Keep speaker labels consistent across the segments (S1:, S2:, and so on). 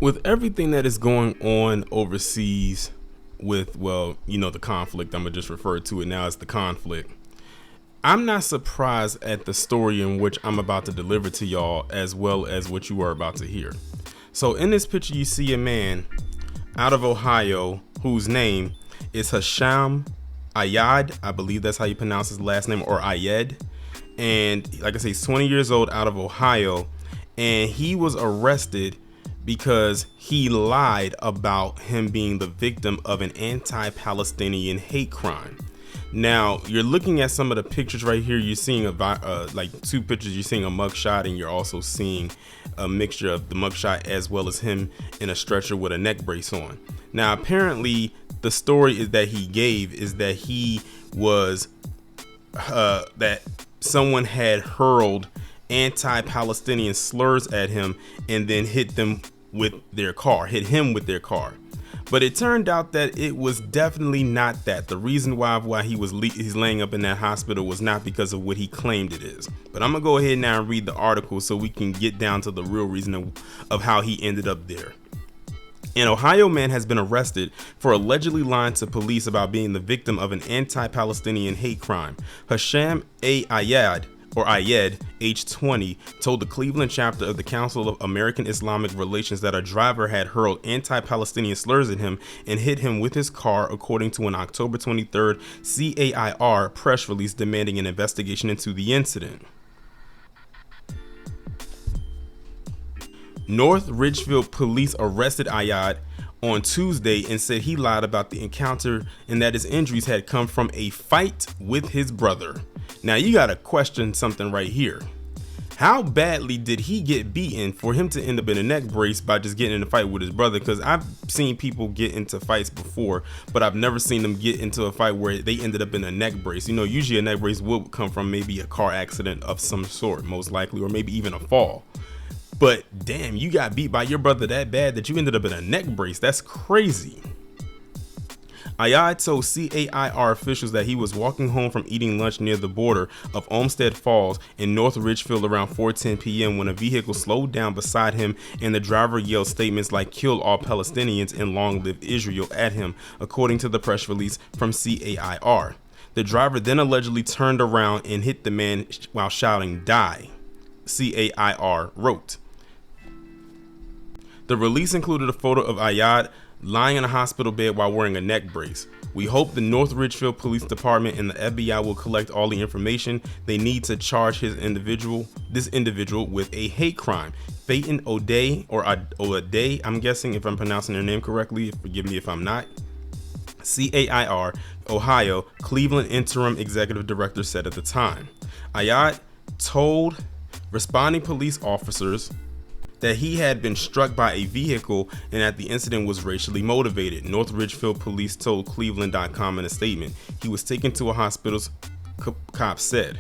S1: With everything that is going on overseas with, well, the conflict, I'm going to just refer to it now as the conflict. I'm not surprised at the story in which I'm about to deliver to y'all, as well as what you are about to hear. So in this picture, you see a man out of Ohio whose name is Hasham Ayad. I believe that's how you pronounce his last name, or Ayed. And like I say, he's 20 years old, out of Ohio, and he was arrested because he lied about him being the victim of an anti-Palestinian hate crime. Now, you're looking at some of the pictures right here. You're seeing like two pictures. You're seeing a mugshot, and you're also seeing a mixture of the mugshot as well as him in a stretcher with a neck brace on. Now, apparently, the story is that he gave is that he was that someone had hurled anti-Palestinian slurs at him and then hit him with their car. But it turned out that it was definitely not that. The reason why he's laying up in that hospital was not because of what he claimed it is. But I'm gonna go ahead now and read the article so we can get down to the real reason of how he ended up there. An Ohio man has been arrested for allegedly lying to police about being the victim of an anti-Palestinian hate crime. Hasham Ayed, age 20, told the Cleveland chapter of the Council of American Islamic Relations that a driver had hurled anti-Palestinian slurs at him and hit him with his car, according to an October 23rd CAIR press release demanding an investigation into the incident. North Ridgefield police arrested Ayad on Tuesday and said he lied about the encounter and that his injuries had come from a fight with his brother. Now, you gotta question something right here. How badly did he get beaten for him to end up in a neck brace by just getting in a fight with his brother? Because I've seen people get into fights before, but I've never seen them get into a fight where they ended up in a neck brace. Usually a neck brace will come from maybe a car accident of some sort, most likely, or maybe even a fall. But damn, you got beat by your brother that bad that you ended up in a neck brace. That's crazy. Ayad told CAIR officials that he was walking home from eating lunch near the border of Olmsted Falls in North Ridgefield around 4:10 p.m. when a vehicle slowed down beside him and the driver yelled statements like "Kill all Palestinians" and "Long live Israel" at him, according to the press release from CAIR. The driver then allegedly turned around and hit the man while shouting "Die," CAIR wrote. The release included a photo of Ayad lying in a hospital bed while wearing a neck brace. We hope the North Ridgefield Police Department and the FBI will collect all the information they need to charge this individual with a hate crime. Phaeton O'Day, or O'Day, I'm guessing if I'm pronouncing their name correctly, forgive me if I'm not. CAIR, Ohio, Cleveland interim executive director said at the time. Ayad told responding police officers that he had been struck by a vehicle and that the incident was racially motivated. North Ridgefield police told Cleveland.com in a statement. He was taken to a hospital, cops said.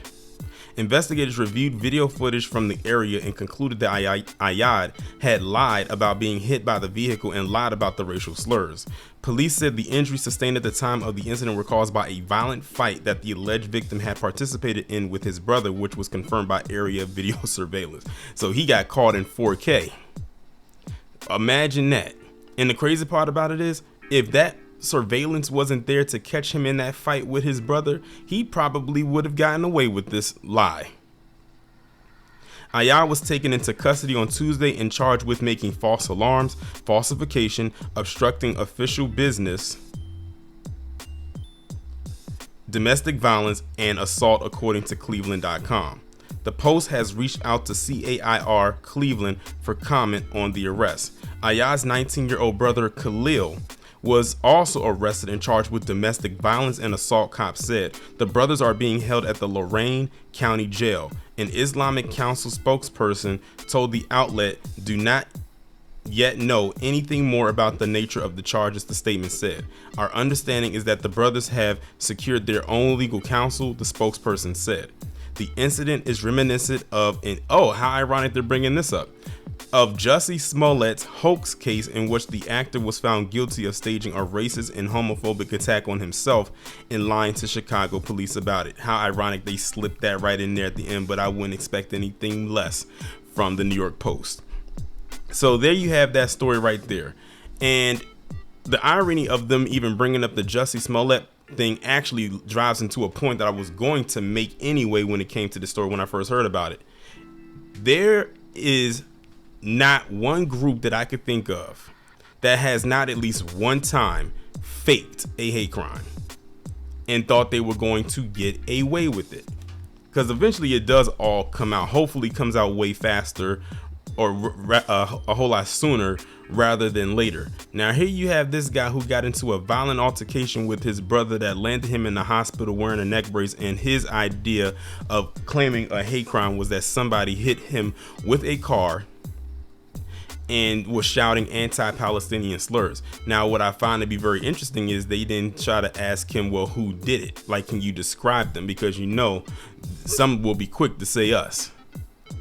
S1: Investigators reviewed video footage from the area and concluded that Ayad had lied about being hit by the vehicle and lied about the racial slurs. Police said the injuries sustained at the time of the incident were caused by a violent fight that the alleged victim had participated in with his brother, which was confirmed by area video surveillance. So he got caught in 4K. Imagine that. And the crazy part about it is, if that surveillance wasn't there to catch him in that fight with his brother, he probably would have gotten away with this lie. Ayad was taken into custody on Tuesday and charged with making false alarms, falsification, obstructing official business, domestic violence, and assault, according to Cleveland.com. The Post has reached out to CAIR Cleveland for comment on the arrest. Ayad's 19-year-old brother Khalil was also arrested and charged with domestic violence and assault, cops said. The brothers are being held at the Lorain County Jail. An Islamic Council spokesperson told the outlet, "Do not yet know anything more about the nature of the charges," the statement said. "Our understanding is that the brothers have secured their own legal counsel," the spokesperson said. The incident is reminiscent of how ironic they're bringing this up, of Jussie Smollett's hoax case, in which the actor was found guilty of staging a racist and homophobic attack on himself and lying to Chicago police about it. How ironic they slipped that right in there at the end, but I wouldn't expect anything less from the New York Post. So there you have that story right there. And the irony of them even bringing up the Jussie Smollett thing actually drives into a point that I was going to make anyway when it came to the story when I first heard about it. There is not one group that I could think of that has not at least one time faked a hate crime and thought they were going to get away with it. Because eventually it does all come out. Hopefully comes out way faster or a whole lot sooner rather than later. Now here you have this guy who got into a violent altercation with his brother that landed him in the hospital wearing a neck brace, and his idea of claiming a hate crime was that somebody hit him with a car and was shouting anti-Palestinian slurs. Now what I find to be very interesting is they didn't try to ask him, well, who did it? Like, can you describe them? Because some will be quick to say us,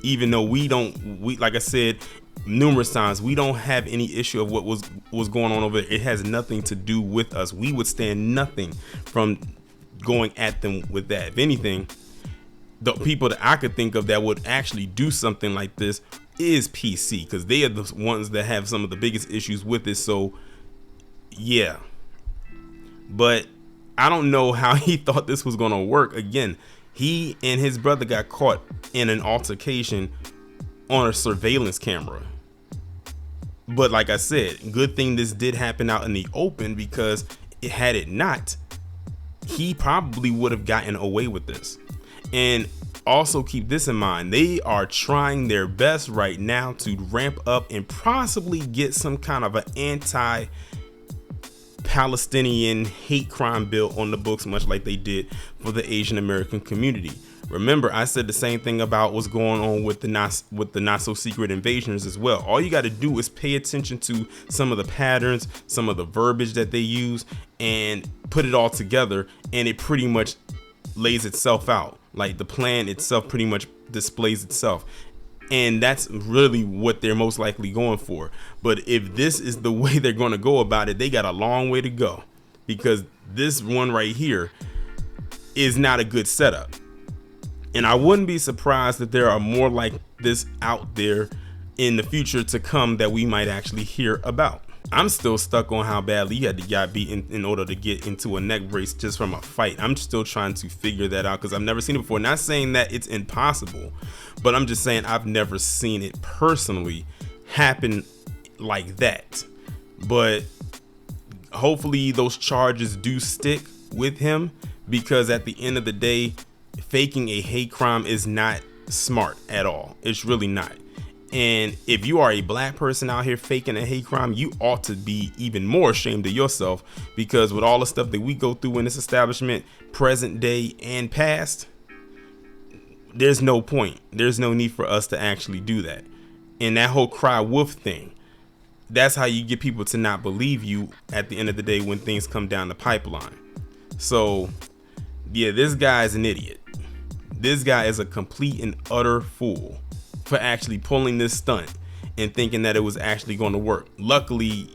S1: even though we like I said numerous times, we don't have any issue of what was going on over there. It has nothing to do with us. We would stand nothing from going at them with that. If anything, the people that I could think of that would actually do something like this is PC, because they are the ones that have some of the biggest issues with it. So yeah, but I don't know how he thought this was going to work. Again, he and his brother got caught in an altercation on a surveillance camera. But like I said, good thing this did happen out in the open, because had it not, he probably would have gotten away with this. And also keep this in mind, they are trying their best right now to ramp up and possibly get some kind of an anti-Palestinian hate crime bill on the books, much like they did for the Asian American community. Remember, I said the same thing about what's going on with the not so secret invasioners as well. All you got to do is pay attention to some of the patterns, some of the verbiage that they use, and put it all together, and it pretty much lays itself out. Like, the plan itself pretty much displays itself. And that's really what they're most likely going for. But if this is the way they're going to go about it, they got a long way to go, because this one right here is not a good setup. And I wouldn't be surprised that there are more like this out there in the future to come that we might actually hear about. I'm still stuck on how badly you had to get beaten in order to get into a neck brace just from a fight. I'm still trying to figure that out, because I've never seen it before. Not saying that it's impossible, but I'm just saying I've never seen it personally happen like that. But hopefully those charges do stick with him, because at the end of the day, faking a hate crime is not smart at all. It's really not. And if you are a black person out here faking a hate crime, you ought to be even more ashamed of yourself, because with all the stuff that we go through in this establishment, present day and past, there's no point. There's no need for us to actually do that. And that whole cry wolf thing, that's how you get people to not believe you at the end of the day when things come down the pipeline. So yeah, this guy is an idiot. This guy is a complete and utter fool for actually pulling this stunt and thinking that it was actually going to work. Luckily,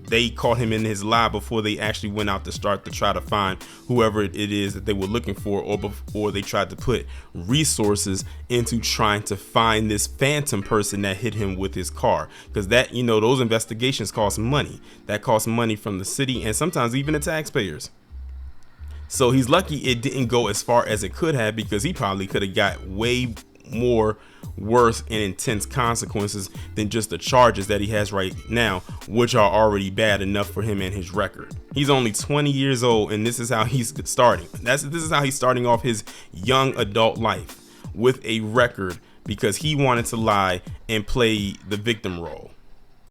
S1: they caught him in his lie before they actually went out to start to try to find whoever it is that they were looking for, or before they tried to put resources into trying to find this phantom person that hit him with his car. Because that, those investigations cost money. That costs money from the city and sometimes even the taxpayers. So he's lucky it didn't go as far as it could have, because he probably could have got way more worse and intense consequences than just the charges that he has right now, which are already bad enough for him and his record. He's only 20 years old, and this is how he's starting. This is how he's starting off his young adult life, with a record, because he wanted to lie and play the victim role.